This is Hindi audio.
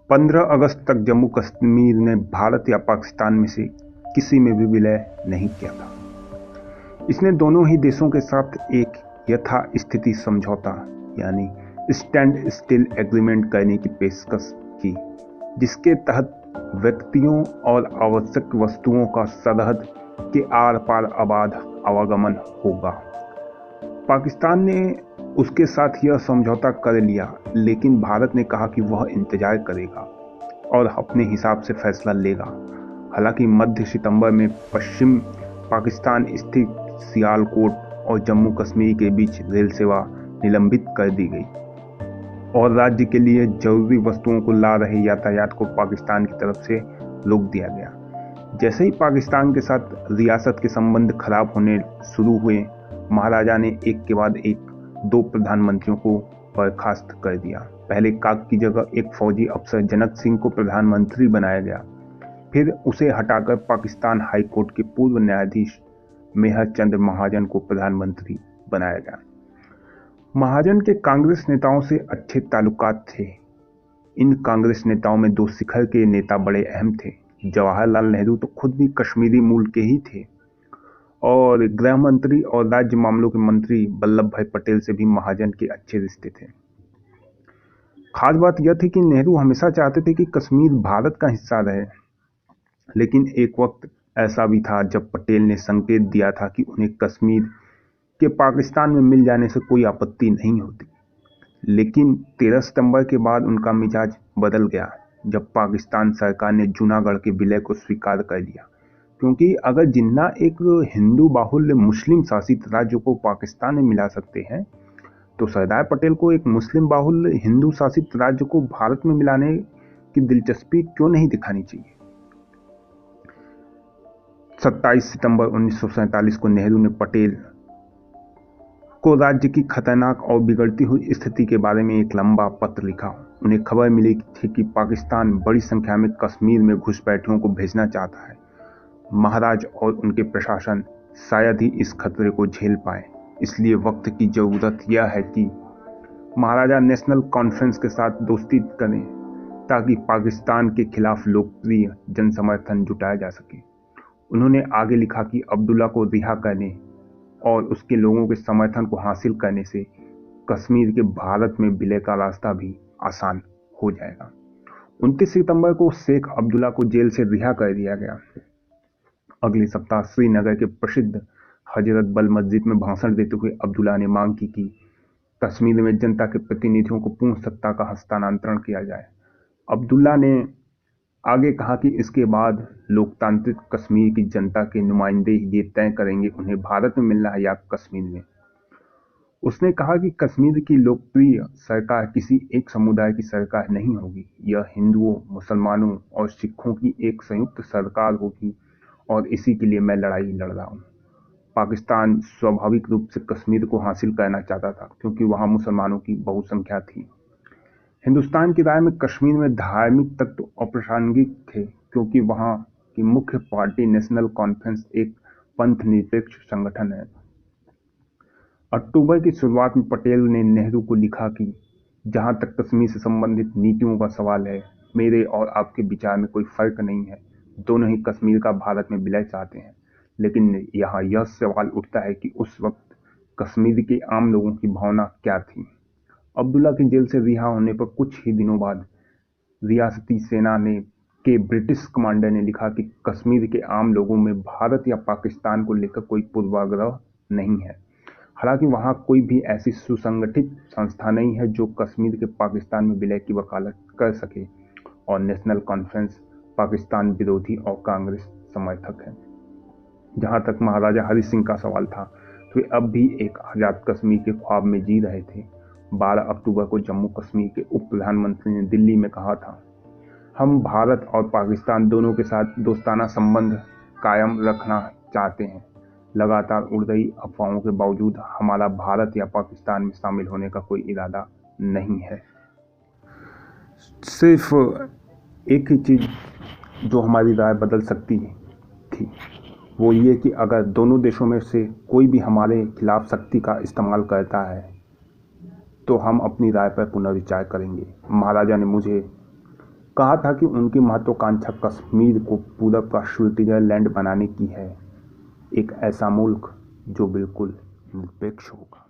15 अगस्त तक जम्मू कश्मीर ने भारत या पाकिस्तान में से किसी में भी विलय नहीं किया था। इसने दोनों ही देशों के साथ एक यथास्थिति समझौता यानी स्टैंड स्टिल एग्रीमेंट करने की पेशकश की, जिसके तहत व्यक्तियों और आवश्यक वस्तुओं का सरहद के आर पार अबाध आवागमन होगा। पाकिस्तान ने उसके साथ यह समझौता कर लिया, लेकिन भारत ने कहा कि वह इंतजार करेगा और अपने हिसाब से फैसला लेगा। हालांकि मध्य सितंबर में पश्चिम पाकिस्तान स्थित सियालकोट और जम्मू कश्मीर के बीच रेल सेवा निलंबित कर दी गई और राज्य के लिए जरूरी वस्तुओं को ला रहे यातायात को पाकिस्तान की तरफ से रोक दिया गया। जैसे ही पाकिस्तान के साथ रियासत के संबंध खराब होने शुरू हुए, महाराजा ने एक के बाद एक 2 प्रधानमंत्रियों को बर्खास्त कर दिया। पहले काक की जगह एक फौजी अफसर जनक सिंह को प्रधानमंत्री बनाया गया। फिर उसे हटाकर पाकिस्तान हाई कोर्ट के पूर्व न्यायाधीश मेहर चंद महाजन को प्रधानमंत्री बनाया गया। महाजन के कांग्रेस नेताओं से अच्छे ताल्लुकात थे। इन कांग्रेस नेताओं में 2 शिखर के नेता बड़े अहम थे। जवाहरलाल नेहरू तो खुद भी कश्मीरी मूल के ही थे और गृह मंत्री और राज्य मामलों के मंत्री वल्लभ भाई पटेल से भी महाजन के अच्छे रिश्ते थे। खास बात यह थी कि नेहरू हमेशा चाहते थे कि कश्मीर भारत का हिस्सा रहे, लेकिन एक वक्त ऐसा भी था जब पटेल ने संकेत दिया था कि उन्हें कश्मीर के पाकिस्तान में मिल जाने से कोई आपत्ति नहीं होती। लेकिन 13 सितंबर के बाद उनका मिजाज बदल गया, जब पाकिस्तान सरकार ने जूनागढ़ के विलय को स्वीकार कर लिया, क्योंकि अगर जिन्ना एक हिंदू बाहुल्य मुस्लिम शासित राज्य को पाकिस्तान में मिला सकते हैं, तो सरदार पटेल को एक मुस्लिम बाहुल्य हिंदू शासित राज्य को भारत में मिलाने की दिलचस्पी क्यों नहीं दिखानी चाहिए। 27 सितंबर 1947 को नेहरू ने पटेल को राज्य की खतरनाक और बिगड़ती हुई स्थिति के बारे में एक लंबा पत्र लिखा। उन्हें खबर मिली थी कि पाकिस्तान बड़ी संख्या में कश्मीर में घुसपैठियों को भेजना चाहता है। महाराज और उनके प्रशासन शायद ही इस खतरे को झेल पाए, इसलिए वक्त की जरूरत यह है कि महाराजा नेशनल कॉन्फ्रेंस के साथ दोस्ती करें ताकि पाकिस्तान के खिलाफ लोकप्रिय जन समर्थन जुटाया जा सके। उन्होंने आगे लिखा कि अब्दुल्ला को रिहा करने और उसके लोगों के समर्थन को हासिल करने से कश्मीर के भारत में विलय का रास्ता भी आसान हो जाएगा। 29 सितंबर को शेख अब्दुल्ला को जेल से रिहा कर दिया गया। अगले सप्ताह श्रीनगर के प्रसिद्ध हजरत बल मस्जिद में भाषण देते हुए अब्दुल्ला ने मांग की कि कश्मीर में जनता के प्रतिनिधियों को पूर्ण सत्ता का हस्तांतरण किया जाए। अब्दुल्ला ने आगे कहा कि इसके बाद लोकतांत्रिक कश्मीर की जनता के नुमाइंदे ये तय करेंगे उन्हें भारत में मिलना है या कश्मीर में। उसने कहा कि कश्मीर की लोकप्रिय सरकार किसी एक समुदाय की सरकार नहीं होगी, यह हिंदुओं, मुसलमानों और सिखों की एक संयुक्त सरकार होगी और इसी के लिए मैं लड़ाई लड़ रहा हूँ। पाकिस्तान स्वाभाविक रूप से कश्मीर को हासिल करना चाहता था क्योंकि वहाँ मुसलमानों की बहुसंख्या थी। हिंदुस्तान की राय में कश्मीर में धार्मिक तत्व अप्रासंगिक थे क्योंकि वहाँ की मुख्य पार्टी नेशनल कॉन्फ्रेंस एक पंथ निरपेक्ष संगठन है। अक्टूबर की शुरुआत में पटेल ने नेहरू को लिखा कि जहाँ तक कश्मीर से संबंधित नीतियों का सवाल है, मेरे और आपके विचार में कोई फर्क नहीं है। दोनों ही कश्मीर का भारत में विलय चाहते हैं, लेकिन यहाँ यह सवाल उठता है कि उस वक्त कश्मीर के आम लोगों की भावना क्या थी। अब्दुल्ला की जेल से रिहा होने पर कुछ ही दिनों बाद रियासती सेना के ब्रिटिश कमांडर ने लिखा कि कश्मीर के आम लोगों में भारत या पाकिस्तान को लेकर कोई पूर्वाग्रह नहीं है। हालांकि वहां कोई भी ऐसी सुसंगठित संस्था नहीं है जो कश्मीर के पाकिस्तान में विलय की वकालत कर सके और नेशनल कॉन्फ्रेंस पाकिस्तान विरोधी और कांग्रेस समर्थक है। जहां तक महाराजा हरि सिंह का सवाल था, तो वे अब भी एक आजाद कश्मीर के ख्वाब में जी रहे थे। 12 अक्टूबर को जम्मू कश्मीर के उप प्रधानमंत्री ने दिल्ली में कहा था, हम भारत और पाकिस्तान दोनों के साथ दोस्ताना संबंध कायम रखना चाहते हैं। लगातार उड़ रही अफवाहों के बावजूद हमारा भारत या पाकिस्तान में शामिल होने का कोई इरादा नहीं है। सिर्फ एक ही चीज़ जो हमारी राय बदल सकती थी, वो ये कि अगर दोनों देशों में से कोई भी हमारे खिलाफ शक्ति का इस्तेमाल करता है तो हम अपनी राय पर पुनर्विचार करेंगे। महाराजा ने मुझे कहा था कि उनकी महत्वाकांक्षा कश्मीर को पूरब का स्विट्जरलैंड बनाने की है, एक ऐसा मुल्क जो बिल्कुल निरपेक्ष होगा।